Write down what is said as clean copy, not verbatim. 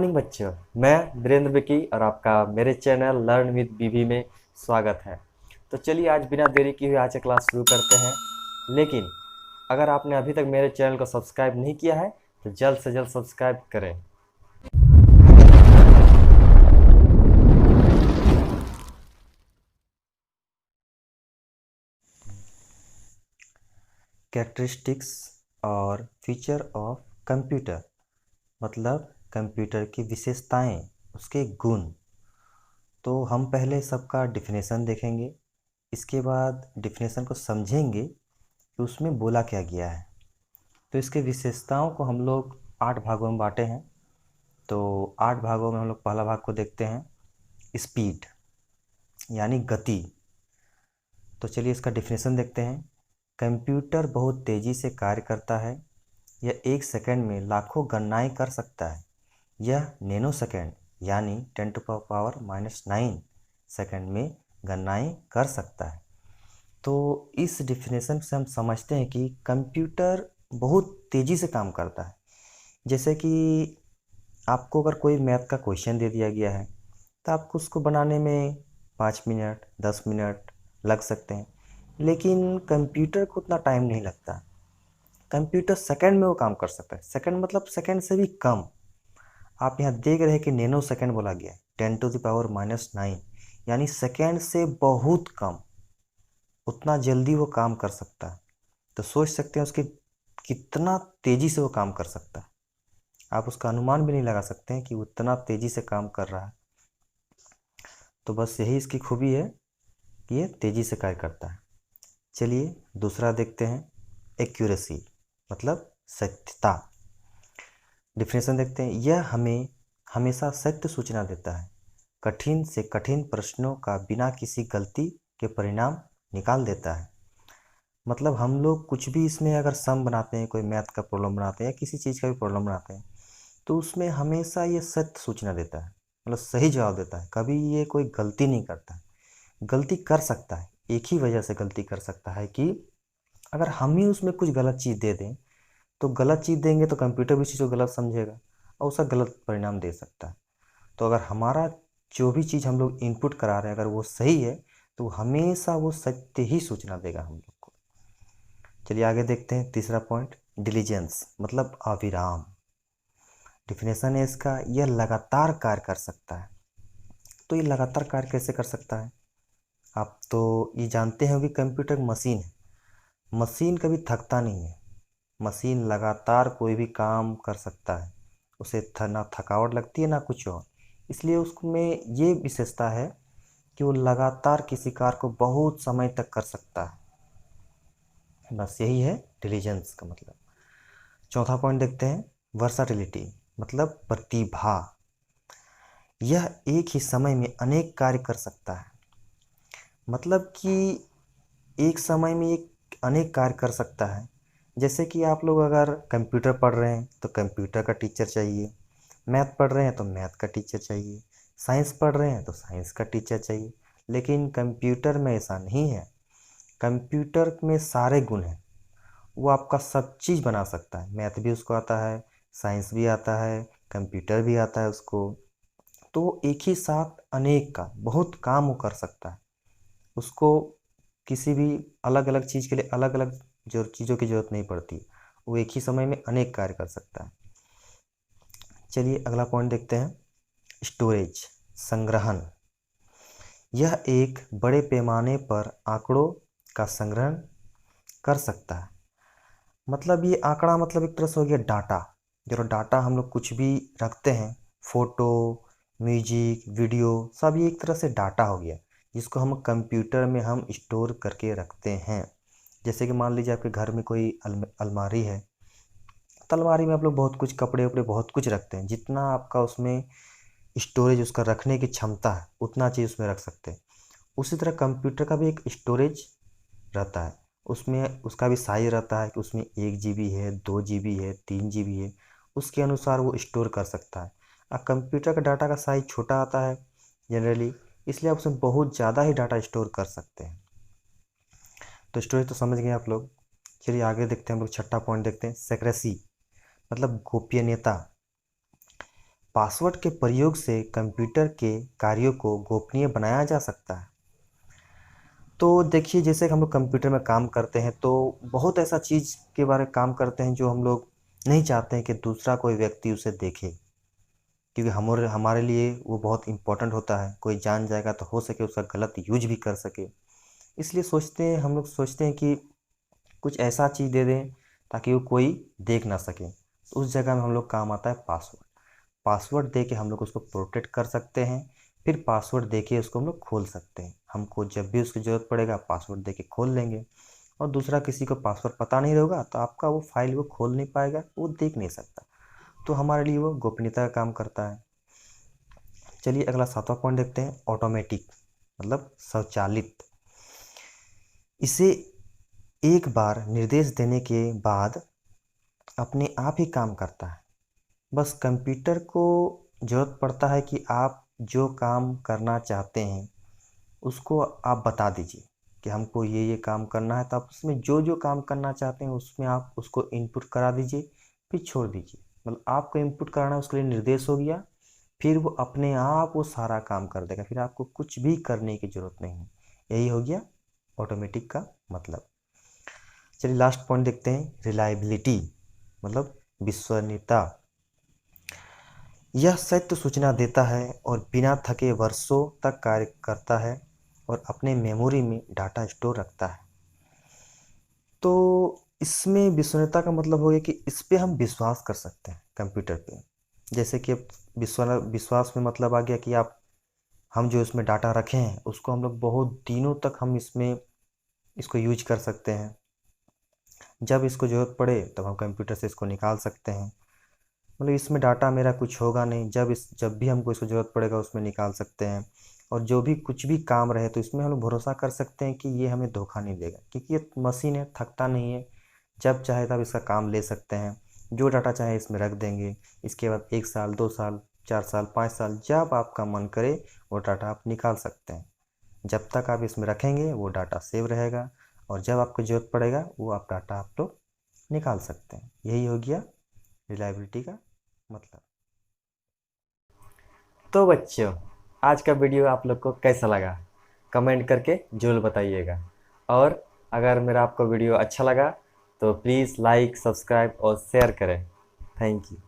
Morning बच्चों, मैं वीरेंद्र विकी और आपका मेरे चैनल लर्न विद बीवी में स्वागत है। तो चलिए आज बिना देरी किए हुए आज का क्लास शुरू करते हैं। लेकिन अगर आपने अभी तक मेरे चैनल को सब्सक्राइब नहीं किया है तो जल्द से जल्द सब्सक्राइब करें। कैरेक्टरिस्टिक्स और फीचर ऑफ कंप्यूटर मतलब कंप्यूटर की विशेषताएं, उसके गुण। तो हम पहले सबका डिफिनेशन देखेंगे, इसके बाद डिफिनेशन को समझेंगे कि उसमें बोला क्या गया है। तो इसके विशेषताओं को हम लोग 8 भागों में बांटे हैं। तो 8 भागों में हम लोग पहला भाग को देखते हैं, स्पीड यानी गति। तो चलिए इसका डिफिनेशन देखते हैं। कंप्यूटर बहुत तेज़ी से कार्य करता है। यह 1 सेकंड में लाखों गणनाएं कर सकता है। यह नैनो सेकंड यानी 10⁻⁻⁹ सेकंड में गणनाएं कर सकता है। तो इस डिफिनेशन से हम समझते हैं कि कंप्यूटर बहुत तेज़ी से काम करता है। जैसे कि आपको अगर कोई मैथ का क्वेश्चन दे दिया गया है तो आपको उसको बनाने में 5 मिनट 10 मिनट लग सकते हैं, लेकिन कंप्यूटर को उतना टाइम नहीं लगता। कंप्यूटर सेकंड में वो काम कर सकता है। सेकंड मतलब सेकंड से भी कम। आप यहाँ देख रहे हैं कि नैनो सेकंड बोला गया है, 10⁻⁹ यानी सेकंड से बहुत कम, उतना जल्दी वो काम कर सकता है। तो सोच सकते हैं उसकी कितना तेज़ी से वो काम कर सकता है। आप उसका अनुमान भी नहीं लगा सकते हैं कि उतना तेज़ी से काम कर रहा है। तो बस यही इसकी खूबी है कि ये तेज़ी से कार्य करता है। चलिए दूसरा देखते हैं, एक्यूरेसी मतलब सत्यता। डिफिनेशन देखते हैं, यह हमें हमेशा सत्य सूचना देता है। कठिन से कठिन प्रश्नों का बिना किसी गलती के परिणाम निकाल देता है। मतलब हम लोग कुछ भी इसमें अगर सम बनाते हैं, कोई मैथ का प्रॉब्लम बनाते हैं या किसी चीज़ का भी प्रॉब्लम बनाते हैं, तो उसमें हमेशा ये सत्य सूचना देता है, मतलब सही जवाब देता है। कभी ये कोई गलती नहीं करता है। गलती कर सकता है, एक ही वजह से गलती कर सकता है कि अगर हम ही उसमें कुछ गलत चीज़ दे दें, तो गलत चीज़ देंगे तो कंप्यूटर भी चीज़ को गलत समझेगा और उसका गलत परिणाम दे सकता है। तो अगर हमारा जो भी चीज़ हम लोग इनपुट करा रहे हैं अगर वो सही है तो हमेशा वो सत्य ही सूचना देगा हम लोग को। चलिए आगे देखते हैं, तीसरा पॉइंट, डिलीजेंस मतलब अविराम। डिफिनेशन है इसका, यह लगातार कार्य कर सकता है। तो ये लगातार कार्य कैसे कर सकता है? आप तो ये जानते हैं कि कंप्यूटर एक मशीन है। मशीन कभी थकता नहीं है। मशीन लगातार कोई भी काम कर सकता है, उसे ना थकावट लगती है ना कुछ और। इसलिए उसमें ये विशेषता है कि वो लगातार किसी कार्य को बहुत समय तक कर सकता है। बस यही है डिलीजेंस का मतलब। चौथा पॉइंट देखते हैं, वर्साटिलिटी मतलब प्रतिभा। यह एक ही समय में अनेक कार्य कर सकता है। मतलब कि एक समय में एक अनेक कार्य कर सकता है। जैसे कि आप लोग अगर कंप्यूटर पढ़ रहे हैं तो कंप्यूटर का टीचर चाहिए, मैथ पढ़ रहे हैं तो मैथ का टीचर चाहिए, साइंस पढ़ रहे हैं तो साइंस का टीचर चाहिए। लेकिन कंप्यूटर में ऐसा नहीं है। कंप्यूटर में सारे गुण हैं। वो आपका सब चीज़ बना सकता है। मैथ भी उसको आता है, साइंस भी आता है, कंप्यूटर भी आता है उसको। तो वो एक ही साथ अनेक का बहुत काम वो कर सकता है। उसको किसी भी अलग अलग चीज़ के लिए अलग अलग जो चीज़ों की ज़रूरत नहीं पड़ती। वो एक ही समय में अनेक कार्य कर सकता है। चलिए अगला पॉइंट देखते हैं, स्टोरेज संग्रहण। यह एक बड़े पैमाने पर आंकड़ों का संग्रहण कर सकता है। मतलब ये आंकड़ा मतलब एक तरह से हो गया डाटा। जो डाटा हम लोग कुछ भी रखते हैं, फोटो, म्यूजिक, वीडियो, सब ये एक तरह से डाटा हो गया जिसको हम कंप्यूटर में हम स्टोर करके रखते हैं। जैसे कि मान लीजिए आपके घर में कोई अलमारी है, तो अलमारी में आप लोग बहुत कुछ कपड़े वपड़े बहुत कुछ रखते हैं। जितना आपका उसमें स्टोरेज, उसका रखने की क्षमता है, उतना चीज़ उसमें रख सकते हैं। उसी तरह कंप्यूटर का भी एक स्टोरेज रहता है। उसमें उसका भी साइज रहता है कि उसमें 1 GB है, 2 GB है, 3 GB है। उसके अनुसार वो स्टोर कर सकता है। कंप्यूटर का डाटा का साइज छोटा आता है जनरली, इसलिए आप उसमें बहुत ज़्यादा ही डाटा स्टोर कर सकते हैं। तो स्टोरेज तो समझ गए आप लोग। चलिए आगे देखते हैं, हम लोग छठा पॉइंट देखते हैं, सेक्रेसी मतलब गोपनीयता। पासवर्ड के प्रयोग से कंप्यूटर के कार्यों को गोपनीय बनाया जा सकता है। तो देखिए, जैसे कि हम लोग कंप्यूटर में काम करते हैं तो बहुत ऐसा चीज़ के बारे में काम करते हैं जो हम लोग नहीं चाहते हैं कि दूसरा कोई व्यक्ति उसे देखे, क्योंकि हमारे लिए वो बहुत इम्पोर्टेंट होता है। कोई जान जाएगा तो हो सके उसका गलत यूज भी कर सके। इसलिए हम लोग सोचते हैं कि कुछ ऐसा चीज़ दे दें ताकि वो कोई देख ना सके। तो उस जगह में हम लोग काम आता है पासवर्ड। पासवर्ड दे के हम लोग उसको प्रोटेक्ट कर सकते हैं। फिर पासवर्ड दे के उसको हम लोग खोल सकते हैं। हमको जब भी उसकी ज़रूरत पड़ेगा पासवर्ड दे के खोल लेंगे। और दूसरा किसी को पासवर्ड पता नहीं होगा तो आपका वो फाइल वो खोल नहीं पाएगा, वो देख नहीं सकता। तो हमारे लिए वो गोपनीयता का काम करता है। चलिए अगला 7वां पॉइंट देखते हैं, ऑटोमेटिक मतलब स्वचालित। इसे एक बार निर्देश देने के बाद अपने आप ही काम करता है। बस कंप्यूटर को ज़रूरत पड़ता है कि आप जो काम करना चाहते हैं उसको आप बता दीजिए कि हमको ये काम करना है, तो आप उसमें जो जो काम करना चाहते हैं उसमें आप उसको इनपुट करा दीजिए, फिर छोड़ दीजिए। मतलब आपको इनपुट कराना उसके लिए निर्देश हो गया, फिर वो अपने आप वो सारा काम कर देगा, फिर आपको कुछ भी करने की ज़रूरत नहीं है। यही हो गया ऑटोमेटिक का मतलब। चलिए लास्ट पॉइंट देखते हैं, रिलायबिलिटी मतलब विश्वसनीयता। यह सत्य सूचना देता है और बिना थके वर्षों तक कार्य करता है और अपने मेमोरी में डाटा स्टोर रखता है। तो इसमें विश्वसनीयता का मतलब हो गया कि इस पे हम विश्वास कर सकते हैं कंप्यूटर पे। जैसे कि अब विश्वास में मतलब आ गया कि हम जो इसमें डाटा रखे हैं उसको हम लोग बहुत दिनों तक हम इसमें इसको यूज कर सकते हैं। जब इसको ज़रूरत पड़े तब हम कंप्यूटर से इसको निकाल सकते हैं। मतलब इसमें डाटा मेरा कुछ होगा नहीं, जब भी हमको इसको ज़रूरत पड़ेगा उसमें निकाल सकते हैं। और जो भी कुछ भी काम रहे तो इसमें हम लोग भरोसा कर सकते हैं कि ये हमें धोखा नहीं देगा, क्योंकि ये मशीन है, थकता नहीं है। जब चाहे तब इसका काम ले सकते हैं, जो डाटा चाहे इसमें रख देंगे। इसके बाद 1 साल 2 साल 4 साल 5 साल जब आपका मन करे वो डाटा आप निकाल सकते हैं। जब तक आप इसमें रखेंगे वो डाटा सेव रहेगा, और जब आपको ज़रूरत पड़ेगा वो आप डाटा आप लोग निकाल सकते हैं। यही हो गया रिलायबिलिटी का मतलब। तो बच्चों, आज का वीडियो आप लोग को कैसा लगा कमेंट करके जरूर बताइएगा। और अगर मेरा आपको वीडियो अच्छा लगा तो प्लीज़ लाइक सब्सक्राइब और शेयर करें। Thank you.